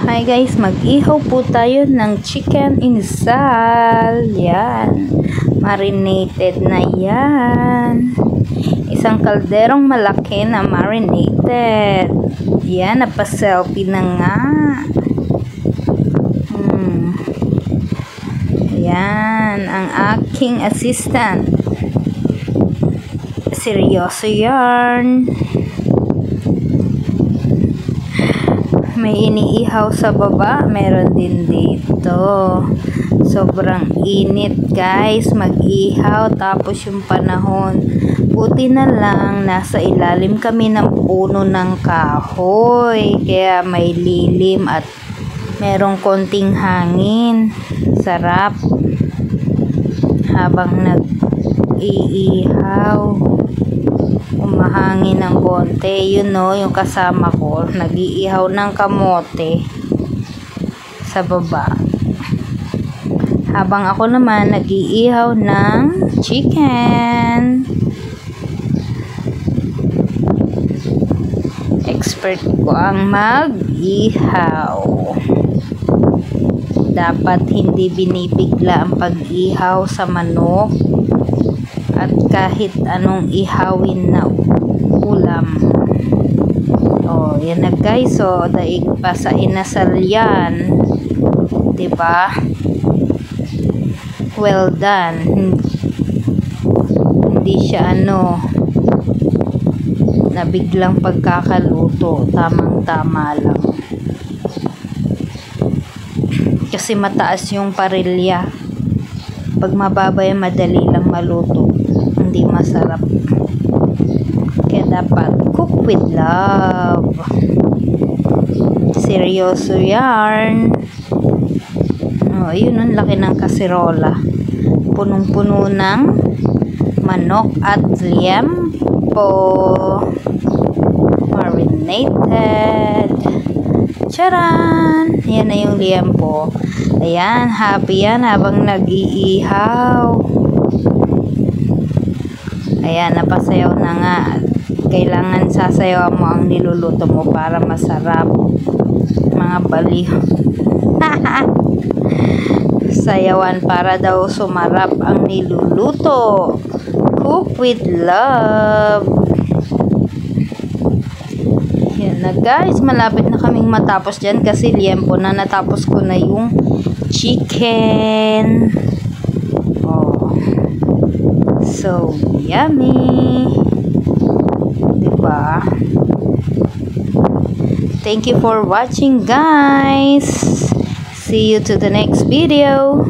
Hi guys, mag-ihaw po tayo ng chicken inasal. Yan, marinated na yan. Isang kalderong malaki na marinated. Yan, napaselfie na nga. Yan, ang aking assistant. Seryoso yarn. May iniihaw sa baba, meron din dito. Sobrang init guys, mag-ihaw. Tapos yung panahon, buti na lang nasa ilalim kami ng puno ng kahoy, kaya may lilim at merong konting hangin. Sarap habang nag-iihaw, umahangin ng konti. Yun no, yung kasama ko nag-iihaw ng kamote sa baba, habang ako naman nag-iihaw ng chicken. Expert ko ang mag-ihaw. Dapat hindi binibigla ang pag-ihaw sa manok at kahit anong ihawin na ulam. Oh, yan na guys. So, daig pa sa inasal yan. Diba? Well done. Hindi siya na biglang pagkakaluto. Tamang-tama lang. Kasi mataas yung parilya. Pag mababa yung madali lang maluto. Hindi masarap. Kaya dapat cook with love. Seryoso yarn. Oh, yun ang laki ng kaserola. Punong-puno ng manok at liempo. Marinated. Charan! Yan na yung liempo. Ayan, happy yan habang nag-iihaw. Ayan, napasayaw na nga. Kailangan sasayaw mo ang niluluto mo para masarap. Mga baliw. Sayawan para daw sumarap ang niluluto. Cook with love. Yan na guys, malapit na kaming matapos dyan kasi liempo na. Natapos ko na yung chicken. Oh. So, yummy. Diba? Thank you for watching guys. See you to the next video.